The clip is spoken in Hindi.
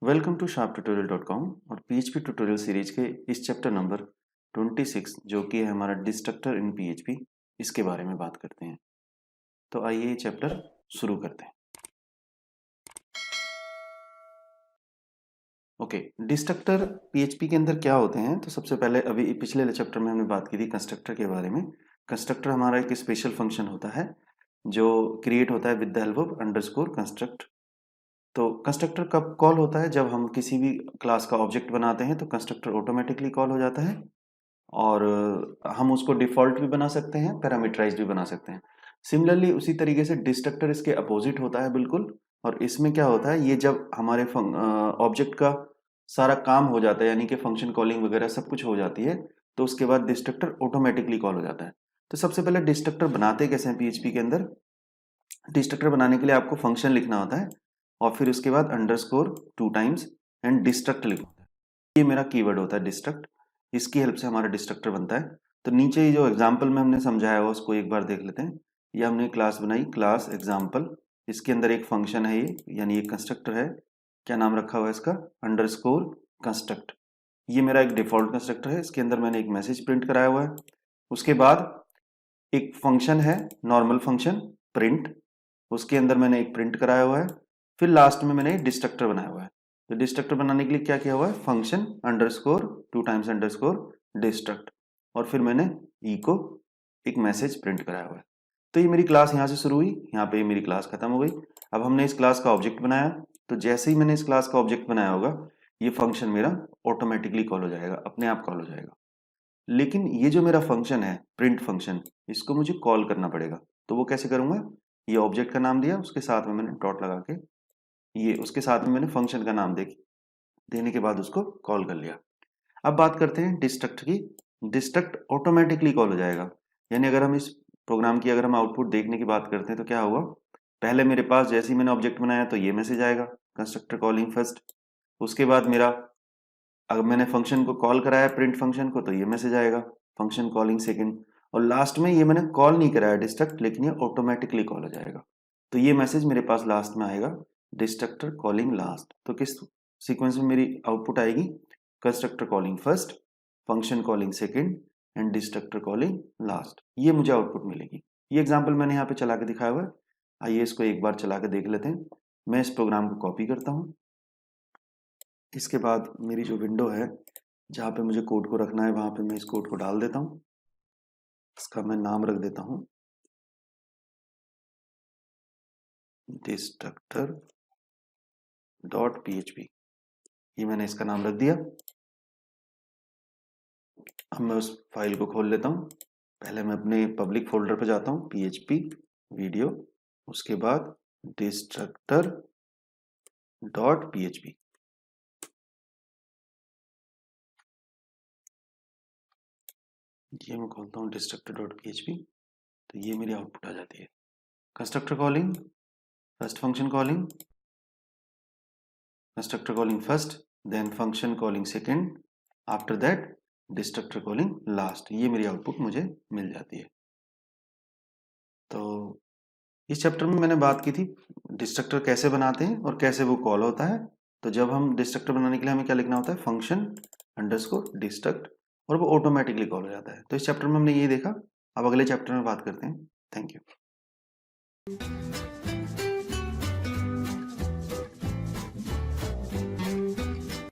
वेलकम टू Shaptutorial.com और PHP ट्यूटोरियल सीरीज के इस चैप्टर नंबर 26 जो कि है हमारा डिस्ट्रक्टर इन PHP, इसके बारे में बात करते हैं। तो आइए ये चैप्टर शुरू करते हैं। ओके, डिस्ट्रक्टर PHP के अंदर क्या होते हैं? तो सबसे पहले अभी पिछले चैप्टर में हमने बात की थी कंस्ट्रक्टर के बारे में। कंस्ट्रक्टर हमारा एक स्पेशल फंक्शन होता है जो क्रिएट होता है with the help of underscore construct. तो कंस्ट्रक्टर कब कॉल होता है? जब हम किसी भी क्लास का ऑब्जेक्ट बनाते हैं तो कंस्ट्रक्टर ऑटोमेटिकली कॉल हो जाता है और हम उसको डिफॉल्ट भी बना सकते हैं, पैरामीटराइज भी बना सकते हैं। सिमिलरली उसी तरीके से डिस्ट्रक्टर इसके अपोजिट होता है बिल्कुल। और इसमें क्या होता है, ये जब हमारे ऑब्जेक्ट का सारा काम हो जाता है यानी कि फंक्शन कॉलिंग वगैरह सब कुछ हो जाती है तो उसके बाद डिस्ट्रक्टर ऑटोमेटिकली कॉल हो जाता है। तो सबसे पहले डिस्ट्रक्टर बनाते कैसे हैं PHP के अंदर? डिस्ट्रक्टर बनाने के लिए आपको फंक्शन लिखना होता है और फिर उसके बाद अंडरस्कोर 2 टाइम्स एंड डिस्ट्रक्ट लिखना होता है। ये मेरा कीवर्ड होता है डिस्ट्रक्ट, इसकी हेल्प से हमारा डिस्ट्रक्टर बनता है। तो नीचे जो एग्जाम्पल में हमने समझाया हुआ उसको एक बार देख लेते हैं। ये हमने क्लास बनाई, क्लास एग्जाम्पल, इसके अंदर एक फंक्शन है ये, यानी एक कंस्ट्रक्टर है। क्या नाम रखा हुआ है इसका? Underscore construct. ये मेरा एक डिफॉल्ट कंस्ट्रक्टर है, इसके अंदर मैंने एक मैसेज प्रिंट कराया हुआ है। उसके बाद एक फंक्शन है नॉर्मल फंक्शन प्रिंट, उसके अंदर मैंने एक प्रिंट कराया हुआ है। फिर लास्ट में मैंने डिस्ट्रक्टर बनाया हुआ है। तो डिस्ट्रक्टर बनाने के लिए क्या किया हुआ है? Function underscore 2 times underscore destruct और फिर मैंने ई को एक मैसेज प्रिंट कराया हुआ है। तो ये मेरी क्लास यहाँ से शुरू हुई, यहाँ पे मेरी क्लास खत्म हो गई। अब हमने इस क्लास का ऑब्जेक्ट बनाया, तो जैसे ही मैंने इस क्लास का ऑब्जेक्ट बनाया होगा ये फंक्शन मेरा ऑटोमेटिकली कॉल हो जाएगा, अपने आप कॉल हो जाएगा। लेकिन ये जो मेरा फंक्शन है प्रिंट फंक्शन, इसको मुझे कॉल करना पड़ेगा। तो वो कैसे करूंगा? ये ऑब्जेक्ट का नाम दिया, उसके साथ में मैंने डॉट लगा के ये उसके साथ में मैंने फंक्शन का नाम देने के बाद उसको कॉल कर लिया। अब बात करते हैं डिस्ट्रक्ट की। डिस्ट्रक्ट ऑटोमेटिकली कॉल हो जाएगा, यानी अगर हम इस प्रोग्राम की अगर हम आउटपुट देखने की बात करते हैं तो क्या होगा? पहले मेरे पास जैसे ही मैंने ऑब्जेक्ट बनाया तो ये मैसेज आएगा, कंस्ट्रक्टर कॉलिंग फर्स्ट। उसके बाद मेरा अगर मैंने फंक्शन को कॉल कराया प्रिंट फंक्शन को तो ये मैसेज आएगा, फंक्शन कॉलिंग सेकंड। और लास्ट में ये मैंने कॉल नहीं कराया डिस्ट्रक्ट, लेकिन ये ऑटोमेटिकली कॉल हो जाएगा। तो ये मैसेज मेरे पास लास्ट में आएगा, डिस्ट्रक्टर कॉलिंग लास्ट। तो किस सीक्वेंस में मेरी आउटपुट आएगी? Constructor calling first, function calling second and destructor calling last. ये मुझे आउटपुट मिलेगी। ये एग्जाम्पल मैंने यहाँ पे चला के दिखाया हुआ है। आइए इसको एक बार चला के देख लेते हैं। मैं इस प्रोग्राम को कॉपी करता हूँ। इसके बाद मेरी जो विंडो है जहाँ पे मुझे कोड को रखना है वहां पे मैं इस कोड को डाल देता हूँ। इसका मैं नाम रख देता हूँ डिस्ट्रक्टर डॉट PHP। ये मैंने इसका नाम रख दिया। अब मैं उस फाइल को खोल लेता हूँ। पहले मैं अपने पब्लिक फोल्डर पे जाता हूँ, PHP वीडियो, उसके बाद डिस्ट्रक्टर डॉट PHP। ये मैं खोलता हूँ डिस्ट्रक्टर डॉट PHP, तो ये मेरी आउटपुट आ जाती है। Constructor calling first, function calling, constructor calling first, then function calling second, after that destructor calling last। ये मेरी आउटपुट मुझे मिल जाती है। तो इस चैप्टर में मैंने बात की थी डिस्ट्रक्टर कैसे बनाते हैं और कैसे वो कॉल होता है। तो जब हम डिस्ट्रक्टर बनाने के लिए हमें क्या लिखना होता है? फंक्शन अंडरस्कोर डिस्ट्रक्ट, और वो ऑटोमेटिकली कॉल हो जाता है। तो इस चैप्टर में हमने ये देखा। अब अगले चैप्टर में बात करते हैं। Thank you.